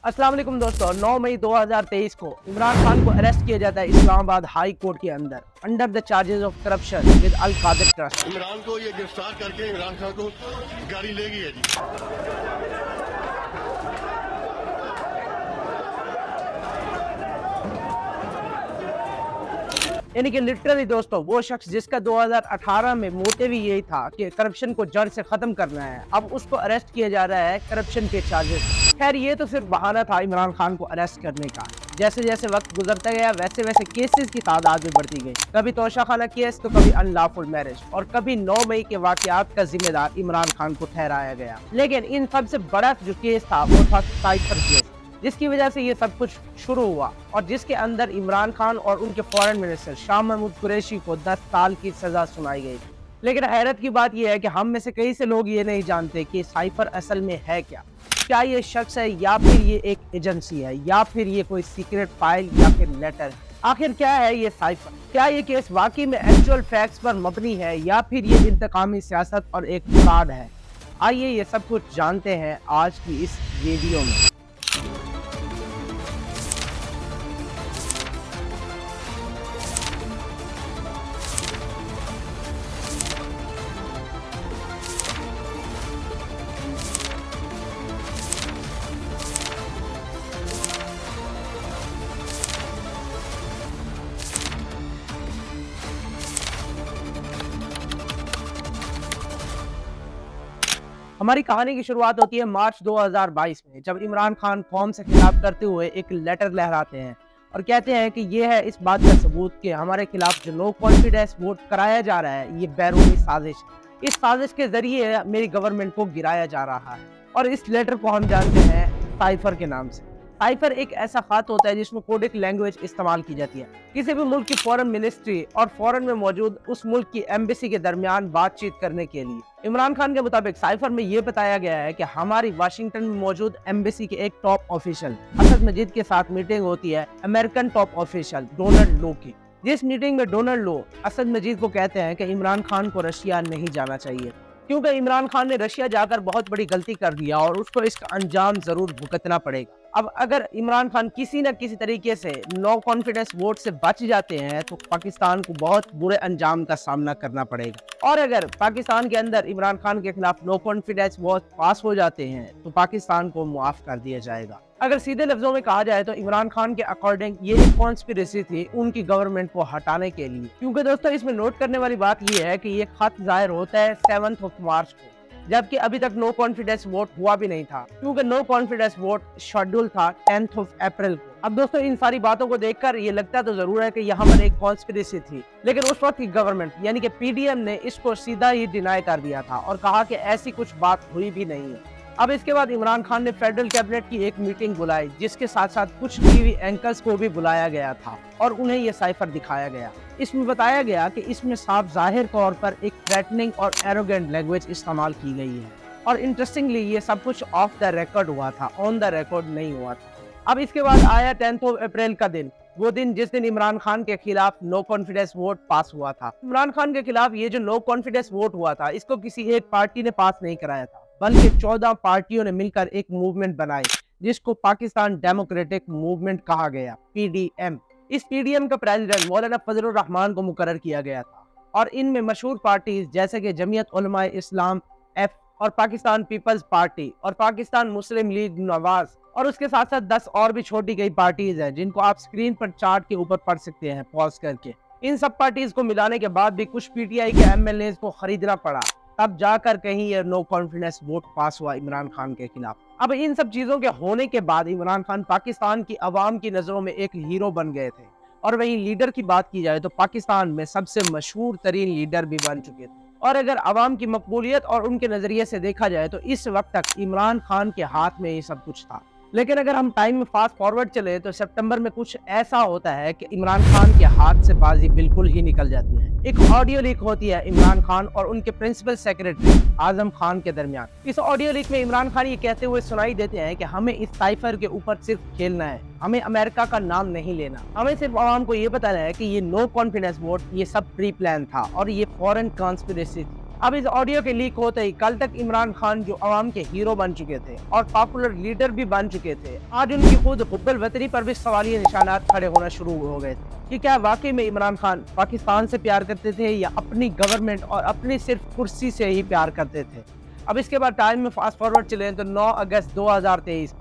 अस्सलाम वालेकुम दोस्तों। 9 मई 2023 को इमरान खान को अरेस्ट किया जाता है इस्लामाबाद हाई कोर्ट के अंदर under the charges of corruption with Al Qadir trust. Imran को ये गिरफ्तार करके इमरान खान को गाड़ी ले गई है जी। यानी कि लिटरली दोस्तों वो शख्स जिसका 2018 में मोटिव ही यही था कि करप्शन को जड़ से खत्म करना है, अब उसको अरेस्ट किया जा रहा है करप्शन के चार्जेस। खैर ये तो सिर्फ बहाना था इमरान खान को अरेस्ट करने का। जैसे जैसे वक्त गुजरता गया वैसे वैसे केसेस की तादाद भी बढ़ती गई। कभी तोशाखाना केस तो कभी अनलॉफुल मैरिज और कभी 9 मई के वाकयात का जिम्मेदार इमरान खान को ठहराया गया। लेकिन इन सबसे बड़ा जो केस था वो था साइफर केस, जिसकी वजह से ये सब कुछ शुरू हुआ और जिसके अंदर इमरान खान और उनके फॉरेन मिनिस्टर शाह महमूद कुरैशी को 10 साल की सजा सुनाई गई। लेकिन हैरत की बात यह है कि हम में से कई से लोग ये नहीं जानते कि साइफर असल में है क्या ये शख्स है या फिर ये एक एजेंसी है या फिर ये कोई सीक्रेट फाइल या फिर लेटर। आखिर क्या है ये साइफर? क्या ये केस वाकई में एक्चुअल फैक्ट्स पर मबनी है या फिर ये इंतकामी सियासत और एक फ्रॉड है? आइए ये सब कुछ जानते हैं आज की इस वीडियो में। हमारी कहानी की शुरुआत होती है मार्च 2022 में, जब इमरान खान कौम से खिलाफ करते हुए एक लेटर लहराते हैं और कहते हैं कि ये है इस बात का सबूत कि हमारे खिलाफ जो नो कॉन्फिडेंस वोट कराया जा रहा है ये बैरूनी साजिश है। इस साजिश के जरिए मेरी गवर्नमेंट को गिराया जा रहा है। और इस लेटर को हम जानते हैं साइफर के नाम से। साइफर एक ऐसा खात होता है जिसमें कोडिक लैंग्वेज इस्तेमाल की जाती है। किसी भी मुल्क की फॉरेन मिनिस्ट्री और फॉरेन में मौजूद उस मुल्क की एम्बेसी के दरमियान बातचीत करने के लिए। इमरान खान के मुताबिक साइफर में ये बताया गया है कि हमारी वाशिंगटन में मौजूद एम्बेसी के एक टॉप ऑफिशियल असद मजीद के साथ मीटिंग होती है अमेरिकन टॉप ऑफिशियल डोनाल्ड लो की। जिस मीटिंग में डोनाल्ड लो असद मजीद को कहते हैं कि इमरान खान को रशिया नहीं जाना चाहिए क्योंकि इमरान खान ने रशिया जाकर बहुत बड़ी गलती कर दिया और उसको इसका अंजाम जरूर भुगतना पड़ेगा। अब अगर इमरान खान किसी न किसी तरीके से नो कॉन्फिडेंस वोट से बच जाते हैं तो पाकिस्तान को बहुत बुरे अंजाम का सामना करना पड़ेगा। और अगर पाकिस्तान के अंदर इमरान खान के खिलाफ नो कॉन्फिडेंस वोट पास हो जाते हैं तो पाकिस्तान को मुआफ कर दिया जाएगा। अगर सीधे लफ्जों में कहा जाए तो इमरान खान के अकॉर्डिंग ये एक कॉन्स्पिरेसी थी उनकी गवर्नमेंट को हटाने के लिए। क्योंकि दोस्तों इसमें नोट करने वाली बात ये है कि ये खत जाहिर होता है 7 मार्च को, जबकि अभी तक नो कॉन्फिडेंस वोट हुआ भी नहीं था क्योंकि नो कॉन्फिडेंस वोट शेड्यूल था 10 अप्रैल को। अब दोस्तों इन सारी बातों को देखकर ये लगता तो जरूर है कि यहाँ पर एक कॉन्स्पिरेसी थी, लेकिन उस वक्त की गवर्नमेंट यानी कि पीडीएम ने इसको सीधा ही डिनाई कर दिया था और कहा कि ऐसी कुछ बात हुई भी नहीं है। अब इसके बाद इमरान खान ने फेडरल कैबिनेट की एक मीटिंग बुलाई जिसके साथ साथ कुछ टीवी एंकर्स को भी बुलाया गया था और उन्हें यह साइफर दिखाया गया। इसमें बताया गया कि इसमें साफ जाहिर तौर पर एक थ्रेटनिंग और एरोगेंट लैंग्वेज इस्तेमाल की गई है और इंटरेस्टिंगली ये सब कुछ ऑफ द रिकॉर्ड हुआ था, ऑन द रिकॉर्ड नहीं हुआ था। अब इसके बाद आया 10 अप्रैल का दिन, वो दिन जिस दिन इमरान खान के खिलाफ नो कॉन्फिडेंस वोट पास हुआ था। इमरान खान के खिलाफ ये जो नो कॉन्फिडेंस वोट हुआ था इसको किसी एक पार्टी ने पास नहीं कराया था, बल्कि 14 पार्टियों ने मिलकर एक मूवमेंट बनाई जिसको पाकिस्तान डेमोक्रेटिक मूवमेंट कहा गया, पीडीएम। इस पीडीएम का प्रेसिडेंट मौलाना फजलुर रहमान को मुकर्रर किया गया था और इनमें मशहूर पार्टीज जैसे कि जमीयत उलमाए इस्लाम एफ और पाकिस्तान पीपल्स पार्टी और पाकिस्तान मुस्लिम लीग नवाज और उसके साथ साथ 10 और भी छोटी गई पार्टीज हैं जिनको आप स्क्रीन पर चार्ट के ऊपर पढ़ सकते हैं पॉज करके। इन सब पार्टीज को मिलाने के बाद भी कुछ पीटीआई के एमएलए को खरीदना पड़ा, तब जाकर कहीं ये नो कॉन्फिडेंस वोट पास हुआ इमरान खान के खिलाफ। अब इन सब चीजों के होने के बाद इमरान खान पाकिस्तान की आवाम की नजरों में एक हीरो बन गए थे और वहीं लीडर की बात की जाए तो पाकिस्तान में सबसे मशहूर तरीन लीडर भी बन चुके थे। और अगर आवाम की मकबूलियत और उनके नजरिए से देखा जाए तो इस वक्त तक इमरान खान के हाथ में ये सब कुछ था। लेकिन अगर हम टाइम में फास्ट फॉरवर्ड चले तो सितंबर में कुछ ऐसा होता है कि इमरान खान के हाथ से बाजी बिल्कुल ही निकल जाती है। एक ऑडियो लीक होती है इमरान खान और उनके प्रिंसिपल सेक्रेटरी आजम खान के दरमियान। इस ऑडियो लीक में इमरान खान ये कहते हुए सुनाई देते हैं कि हमें इस साइफर के ऊपर सिर्फ खेलना है, हमें अमेरिका का नाम नहीं लेना, हमें सिर्फ आवाम को ये बताना है कि ये नो कॉन्फिडेंस वोट ये सब प्री प्लान था और ये फॉरेन कॉन्स्पिरेसी थी। अब इस ऑडियो के लीक होते ही कल तक इमरान खान जो अवाम के हीरो बन चुके थे और पॉपुलर लीडर भी बन चुके थे, आज उनकी खुद हुब्बुल वतनी पर भी सवालिया निशानात खड़े होना शुरू हो गए थे कि क्या वाकई में इमरान खान पाकिस्तान से प्यार करते थे या अपनी गवर्नमेंट और अपनी सिर्फ कुर्सी से ही प्यार करते थे। अब इसके बाद टाइम में फास्ट फॉरवर्ड चले तो 9 अगस्त 2023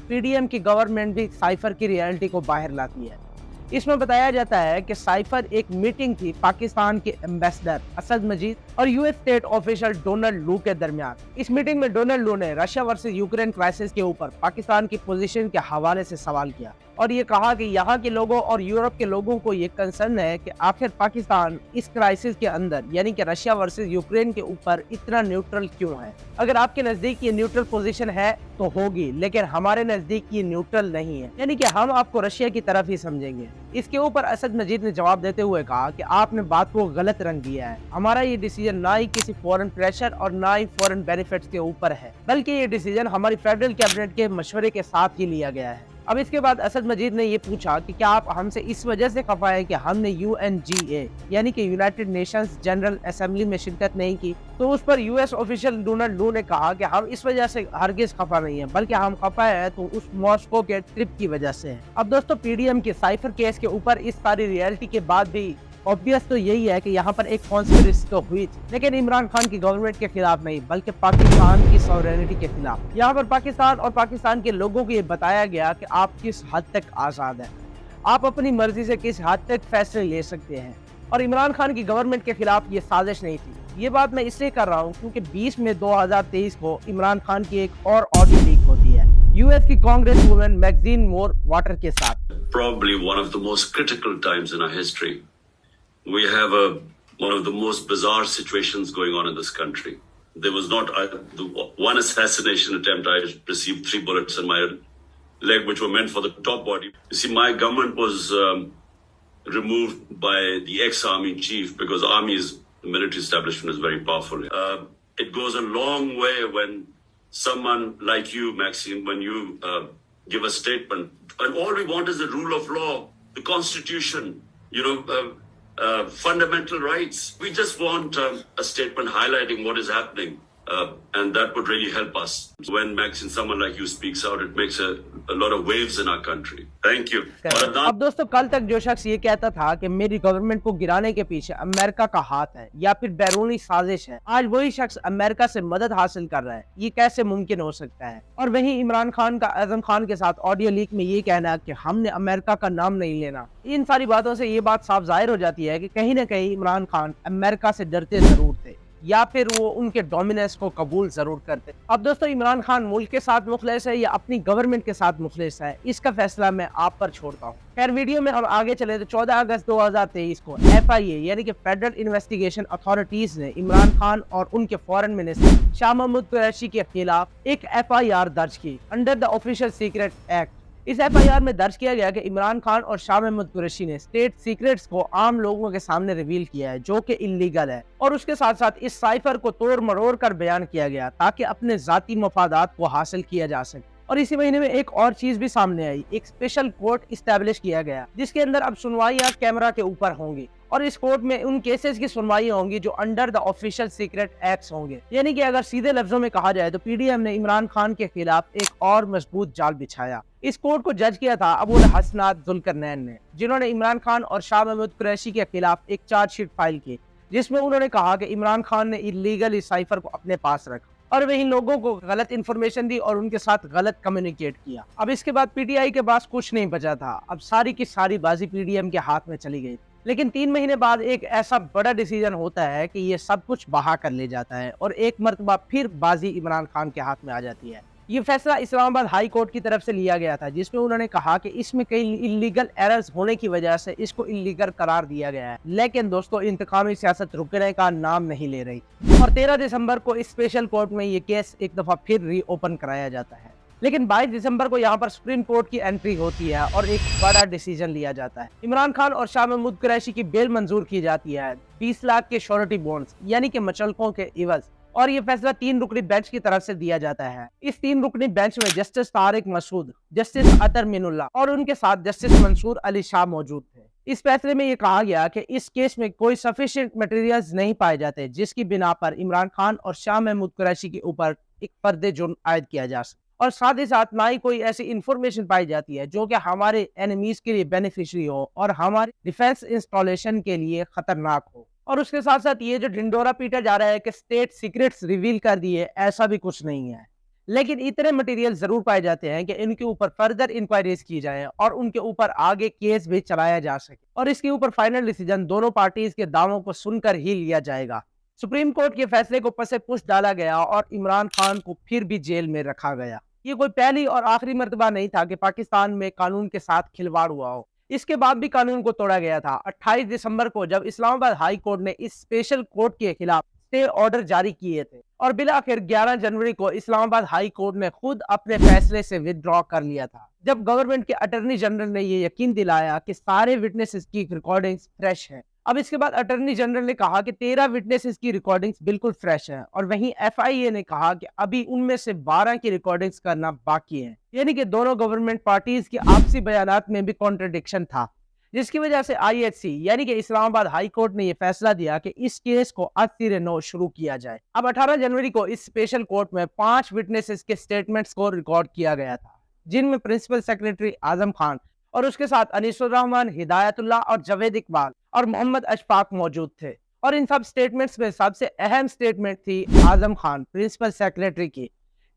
पीडीएम की गवर्नमेंट भी साइफर की रियलिटी को बाहर लाती है। इसमें बताया जाता है कि साइफर एक मीटिंग थी पाकिस्तान के एम्बेसडर असद मजीद और यूएस स्टेट ऑफिशियल डोनाल्ड लू के दरमियान। इस मीटिंग में डोनाल्ड लू ने रशिया वर्सेस यूक्रेन क्राइसिस के ऊपर पाकिस्तान की पोजीशन के हवाले से सवाल किया और ये कहा कि यहाँ के लोगों और यूरोप के लोगों को ये कंसर्न है कि आखिर पाकिस्तान इस क्राइसिस के अंदर यानी कि रशिया वर्सेस यूक्रेन के ऊपर इतना न्यूट्रल क्यों है। अगर आपके नजदीक ये न्यूट्रल पोजीशन है तो होगी, लेकिन हमारे नजदीक ये न्यूट्रल नहीं है, यानी कि हम आपको रशिया की तरफ ही समझेंगे। इसके ऊपर असद मजीद ने जवाब देते हुए कहा कि आपने बात को गलत रंग दिया है। हमारा ये डिसीजन ना ही किसी फॉरेन प्रेशर और ना ही फॉरेन बेनिफिट्स के ऊपर है, बल्कि ये डिसीजन हमारी फेडरल कैबिनेट के मशवरे के साथ ही लिया गया है। अब इसके बाद असद मजीद ने ये पूछा कि क्या आप हमसे इस वजह से खफा है कि हमने UNGA यानी कि यूनाइटेड नेशंस जनरल असेंबली में शिरकत नहीं की। तो उस पर यूएस ऑफिशियल डोनाल्ड लू ने कहा कि हम इस वजह से हरगिज खफा नहीं है, बल्कि हम खफा है तो उस मॉस्को के ट्रिप की वजह से है। अब दोस्तों पीडीएम के साइफर केस के ऊपर इस सारी रियलिटी के बाद भी ऑब्वियस तो यही है कि यहाँ पर एक कॉन्स्पिरेसी तो हुई थी, लेकिन इमरान खान की गवर्नमेंट के खिलाफ नहीं, बल्कि पाकिस्तान की सॉवरेनिटी के खिलाफ। यहाँ पर पाकिस्तान और पाकिस्तान के लोगों को ये बताया गया कि आप किस हद तक आज़ाद हैं, आप अपनी मर्जी से किस हद तक फैसले ले सकते हैं। और इमरान खान की गवर्नमेंट के खिलाफ ये साजिश नहीं थी। ये बात मैं इसलिए कर रहा हूँ क्योंकि 20 मई 2023 को इमरान खान की एक और ऑडियो लीक होती है यूएस की Congress women magazine more water के साथ। Probably one of the most critical times in our history. We have one of the most bizarre situations going on in this country. There was not the one assassination attempt. I received 3 bullets in my leg, which were meant for the top body. You see, my government was removed by the ex-army chief because the military establishment is very powerful. It goes a long way when someone like you, Maxime, when you give a statement, and all we want is the rule of law, the constitution, fundamental rights. We just want a statement highlighting what is happening, and that would really help us. When Maxine, someone like you speaks out, it makes a lot of waves in our country. Thank you. अब दोस्तों कल तक जो शख्स ये कहता था कि मेरी गवर्नमेंट को गिराने के पीछे अमेरिका का हाथ है या फिर बैरूनी साजिश है, आज वही शख्स अमेरिका से मदद हासिल कर रहा है। ये कैसे मुमकिन हो सकता है? और वहीं इमरान खान का आजम खान के साथ ऑडियो लीक में ये कहना कि हमने अमेरिका का नाम नहीं लेना। इन सारी बातों से ये बात साफ जाहिर हो जाती है कि कहीं ना कहीं इमरान खान अमेरिका से डरते जरूर थे या फिर वो उनके डोमिनेंस को कबूल जरूर करते। अब दोस्तों इमरान खान मुल्क के साथ मुखलिस है या अपनी गवर्नमेंट के साथ मुखलिस है, इसका फैसला मैं आप पर छोड़ता हूँ। खैर वीडियो में हम आगे चले तो 14 अगस्त 2023 को FIA यानी कि फेडरल इन्वेस्टिगेशन अथॉरिटीज ने इमरान खान और उनके फॉरेन मिनिस्टर शाह महमूद कुरैशी के खिलाफ एक FIR दर्ज की under the official secret act. इस FIR में दर्ज किया गया कि इमरान खान और शाह महमूद कुरैशी ने स्टेट सीक्रेट्स को आम लोगों के सामने रिवील किया है, जो कि इल्लीगल है, और उसके साथ साथ इस साइफर को तोड़ मरोड़ कर बयान किया गया ताकि अपने जाती मफादात को हासिल किया जा सके। और इसी महीने में एक और चीज भी सामने आई, एक स्पेशल कोर्ट इस्टेब्लिश किया गया जिसके अंदर अब सुनवाइयां कैमरा के ऊपर होंगी और इस कोर्ट में उन केसेस की सुनवाई होंगी जो under the official secret acts होंगे। यानी कि अगर सीधे लफ्जों में कहा जाए तो पीडीएम ने इमरान खान के खिलाफ एक और मजबूत जाल बिछाया। इस कोर्ट को जज किया था अबुल हसनात जुल्करनैन ने, जिन्होंने इमरान खान और शाह महमूद कुरैशी के खिलाफ एक चार्जशीट फाइल की जिसमें उन्होंने कहा कि इमरान खान ने इलीगल इस साइफर को अपने पास रखा और वही लोगों को गलत इन्फॉर्मेशन दी और उनके साथ गलत कम्युनिकेट किया। अब इसके बाद पीटीआई के पास कुछ नहीं बचा था, अब सारी की सारी बाजी पीडीएम के हाथ में चली गई। लेकिन 3 महीने बाद एक ऐसा बड़ा डिसीजन होता है कि ये सब कुछ बहा कर ले जाता है और एक मर्तबा फिर बाजी इमरान खान के हाथ में आ जाती है। ये फैसला इस्लामाबाद हाई कोर्ट की तरफ से लिया गया था जिसमें उन्होंने कहा कि इसमें कई इलीगल एरर्स होने की वजह से इसको इलीगल करार दिया गया है। लेकिन दोस्तों इंतकामी सियासत रुकने का नाम नहीं ले रही और 13 दिसंबर को इस स्पेशल कोर्ट में ये केस एक दफा फिर रीओपन कराया जाता है। लेकिन 22 दिसंबर को यहाँ पर सुप्रीम कोर्ट की एंट्री होती है और एक बड़ा डिसीजन लिया जाता है। इमरान खान और शाह महमूद कुरैशी की बेल मंजूर की जाती है 20 लाख के श्योरिटी बॉन्ड्स यानी कि मचलकों के इवज, और ये फैसला 3 रुकनी बेंच की तरफ से दिया जाता है। इस 3 रुकनी बेंच में जस्टिस तारिक मसूद, जस्टिस अतर मिनुल्लाह और उनके साथ जस्टिस मंसूर अली शाह मौजूद थे। اس فیصلے میں یہ کہا گیا کہ اس کیس میں کوئی سفیشینٹ مٹیریلز نہیں پائے جاتے جس کی بنا پر عمران خان اور شاہ محمود قریشی کے اوپر ایک فرد جرم عائد کیا جا سکے، اور ساتھ ہی ساتھ نہ ہی کوئی ایسی انفارمیشن پائی جاتی ہے جو کہ ہمارے اینیمیز کے لیے بینیفیشری ہو اور ہمارے ڈیفense انسٹالیشن کے لیے خطرناک ہو۔ اور اس کے ساتھ ساتھ یہ جو ڈھنڈورا پیٹا جا رہا ہے کہ اسٹیٹ سیکرٹس ریویل کر دیے، ایسا بھی کچھ نہیں ہے، لیکن اتنے مٹیریل ضرور پائے جاتے ہیں کہ ان کے اوپر فردر انکوائریز کی جائیں اور ان کے اوپر آگے کیس بھی چلایا جا سکے، اور اس کے اوپر فائنل ڈیسیجن دونوں پارٹیز کے دعووں کو سن کر ہی لیا جائے گا۔ سپریم کورٹ کے فیصلے کو پس پش ڈالا گیا اور عمران خان کو پھر بھی جیل میں رکھا گیا۔ یہ کوئی پہلی اور آخری مرتبہ نہیں تھا کہ پاکستان میں قانون کے ساتھ کھلواڑ ہوا ہو، اس کے بعد بھی قانون کو توڑا گیا تھا۔ 28 دسمبر کو جب اسلام آباد ہائی کورٹ نے اس اسپیشل کورٹ کے خلاف اسٹے آرڈر جاری کیے تھے، اور بالآخر 11 جنوری کو اسلام آباد ہائی کورٹ نے خود اپنے فیصلے سے ودڈرا کر لیا تھا، جب گورنمنٹ کے اٹارنی جنرل نے یہ یقین دلایا کہ سارے وٹنسز کی ریکارڈنگز فریش ہیں۔ اب اس کے بعد اٹارنی جنرل نے کہا کہ 13 وٹنسز کی ریکارڈنگز بالکل فریش ہیں، اور وہیں ایف آئی اے نے کہا کہ ابھی ان میں سے 12 کی ریکارڈنگز کرنا باقی ہیں، یعنی کہ دونوں گورنمنٹ پارٹیز کی آپسی بیانات میں بھی کانٹرڈکشن تھا، جس کی وجہ سے آئی ایچ سی یعنی کہ اسلام آباد ہائی کورٹ نے یہ فیصلہ دیا کہ اس کیس کو از سرِ نو شروع کیا جائے۔ اب 18 جنوری کو اس اسپیشل کورٹ میں 5 وٹنسز کے سٹیٹمنٹس کو ریکارڈ کیا گیا تھا، جن میں پرنسپل سیکریٹری اعظم خان اور اس کے ساتھ انیس الرحمن، ہدایت اللہ اور جاوید اقبال اور محمد اشفاق موجود تھے، اور ان سب سٹیٹمنٹس میں سب سے اہم سٹیٹمنٹ تھی اعظم خان پرنسپل سیکریٹری کی،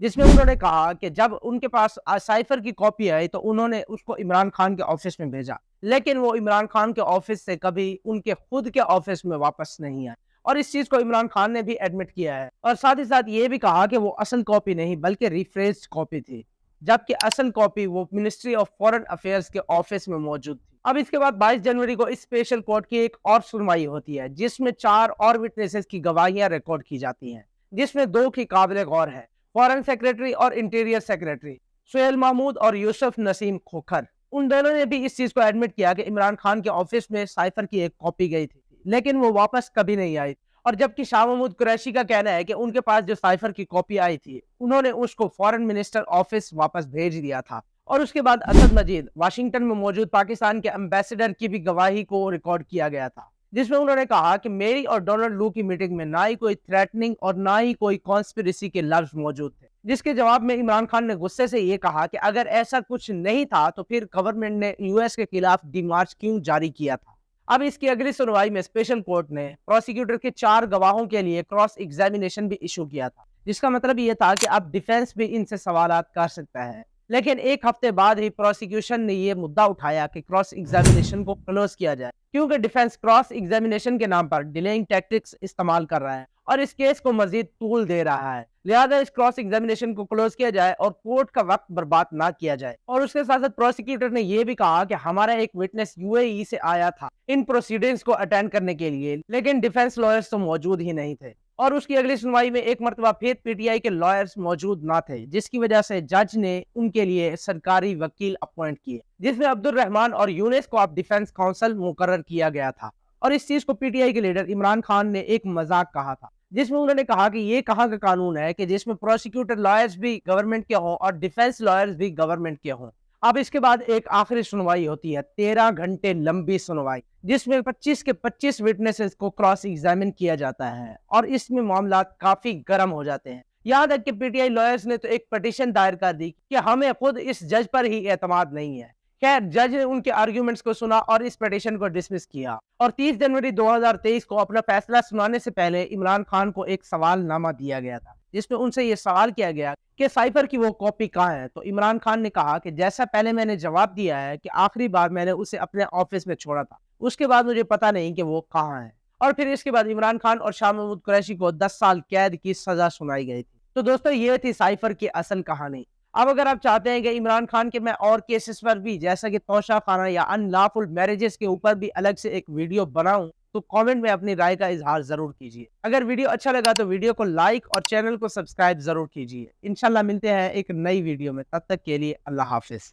جس میں انہوں نے کہا کہ جب ان کے پاس سائفر کی کاپی آئی تو انہوں نے اس کو عمران خان کے آفس میں بھیجا، لیکن وہ عمران خان کے آفس سے کبھی ان کے خود کے آفس میں واپس نہیں آئے، اور اس چیز کو عمران خان نے بھی ایڈمٹ کیا ہے، اور ساتھ ہی ساتھ یہ بھی کہا کہ وہ اصل کاپی نہیں بلکہ ریفریزڈ کاپی تھی، جبکہ اصل کاپی وہ منسٹری آف فورن افیئرز کے آفس میں موجود تھی۔ اب اس کے بعد 22 جنوری کو اس اسپیشل کورٹ کی ایک اور سنوائی ہوتی ہے، جس میں 4 اور وٹنسز کی گواہیاں ریکارڈ کی جاتی ہیں، جس میں 2 کی قابل غور ہے، فورن سیکریٹری اور انٹیریئر سیکریٹری سہیل محمود اور یوسف نسیم کھوکھر۔ ان دونوں نے بھی اس چیز کو ایڈمٹ کیا کہ عمران خان کے آفس میں سائفر کی ایک کاپی گئی تھی، لیکن وہ واپس کبھی نہیں آئی، اور جبکہ شاہ محمود قریشی کا کہنا ہے کہ ان کے پاس جو سائفر کی کاپی آئی تھی انہوں نے اس کو فورن منسٹر آفس واپس بھیج دیا تھا۔ اور اس کے بعد اسد مجید واشنگٹن میں موجود پاکستان کے امبیسڈر کی بھی گواہی کو ریکارڈ کیا گیا تھا، جس میں انہوں نے کہا کہ میری اور ڈونلڈ لو کی میٹنگ میں نہ ہی کوئی تھریٹننگ اور نہ ہی کوئی کانسپریسی کے لفظ موجود تھے، جس کے جواب میں عمران خان نے غصے سے یہ کہا کہ اگر ایسا کچھ نہیں تھا تو پھر گورنمنٹ نے یو ایس کے خلاف ڈی مارچ کیوں جاری کیا تھا۔ اب اس کی اگلی سنوائی میں اسپیشل کورٹ نے پروسیکیوٹر کے 4 گواہوں کے لیے کراس ایگزامینیشن بھی ایشو کیا تھا، جس کا مطلب یہ تھا کہ اب ڈیفنس بھی ان سے سوالات کر سکتا ہے، لیکن ایک ہفتے بعد ہی پروسیکیوشن نے یہ مدعا اٹھایا کہ کراس ایگزامینیشن کو کلوز کیا جائے، کیونکہ ڈیفنس کراس ایگزامینیشن کے نام پر ڈیلیئنگ ٹیکٹکس استعمال کر رہا ہے اور اس کیس کو مزید طول دے رہا ہے، لہذا اس کراس ایگزامینیشن کو کلوز کیا جائے اور کورٹ کا وقت برباد نہ کیا جائے۔ اور اس کے ساتھ ساتھ پروسیکیوٹر نے یہ بھی کہا کہ ہمارا ایک وٹنس یو اے ای سے آیا تھا ان پروسیڈنگز کو اٹینڈ کرنے کے لیے، لیکن ڈیفنس لائرز تو موجود ہی نہیں تھے، اور اس کی اگلی سنوائی میں ایک مرتبہ پھر پی ٹی آئی کے لائرز موجود نہ تھے، جس کی وجہ سے جج نے ان کے لیے سرکاری وکیل اپوائنٹ کیے، جس میں عبد الرحمان اور یونس کو اب ڈیفنس کونسل مقرر کیا گیا تھا، اور اس چیز کو پی ٹی آئی کے لیڈر عمران خان نے ایک مذاق کہا تھا، جس میں انہوں نے کہا کہ یہ کہاں کا قانون ہے کہ جس میں پروسیکیوٹر لائرز بھی گورنمنٹ کے ہوں اور ڈیفنس لائرز بھی گورنمنٹ کے ہوں۔ اب اس کے بعد ایک آخری سنوائی ہوتی ہے، 13 گھنٹے لمبی سنوائی، جس میں 25 کے 25 وٹنسز کو کراس ایگزامن کیا جاتا ہے، اور اس میں معاملات کافی گرم ہو جاتے ہیں، یہاں تک کہ پی ٹی آئی لائرز نے تو ایک پٹیشن دائر کر دی کہ ہمیں خود اس جج پر ہی اعتماد نہیں ہے۔ خیر، جج نے ان کے آرگیومنٹس کو سنا اور اس پٹیشن کو ڈسمس کیا، اور 30 جنوری 2023 کو اپنا فیصلہ سنانے سے پہلے عمران خان کو ایک سوال نامہ دیا گیا تھا، جس میں ان سے یہ سوال کیا گیا کہ سائفر کی وہ کاپی کہاں ہے، تو عمران خان نے کہا کہ جیسا پہلے میں نے جواب دیا ہے کہ آخری بار میں نے اسے اپنے آفس میں چھوڑا تھا، اس کے بعد مجھے پتہ نہیں کہ وہ کہاں ہے۔ اور پھر اس کے بعد عمران خان اور شاہ محمود قریشی کو 10 سال قید کی سزا سنائی گئی تھی۔ تو دوستو، یہ تھی سائفر کی اصل کہانی۔ اب اگر آپ چاہتے ہیں کہ عمران خان کے میں اور کیسز پر بھی، جیسا کہ توشہ خانہ یا ان لافل میرجز کے اوپر بھی الگ سے ایک ویڈیو بناؤں، تو کامنٹ میں اپنی رائے کا اظہار ضرور کیجیے۔ اگر ویڈیو اچھا لگا تو ویڈیو کو لائک اور چینل کو سبسکرائب ضرور کیجیے۔ انشاءاللہ ملتے ہیں ایک نئی ویڈیو میں، تب تک کے لیے اللہ حافظ۔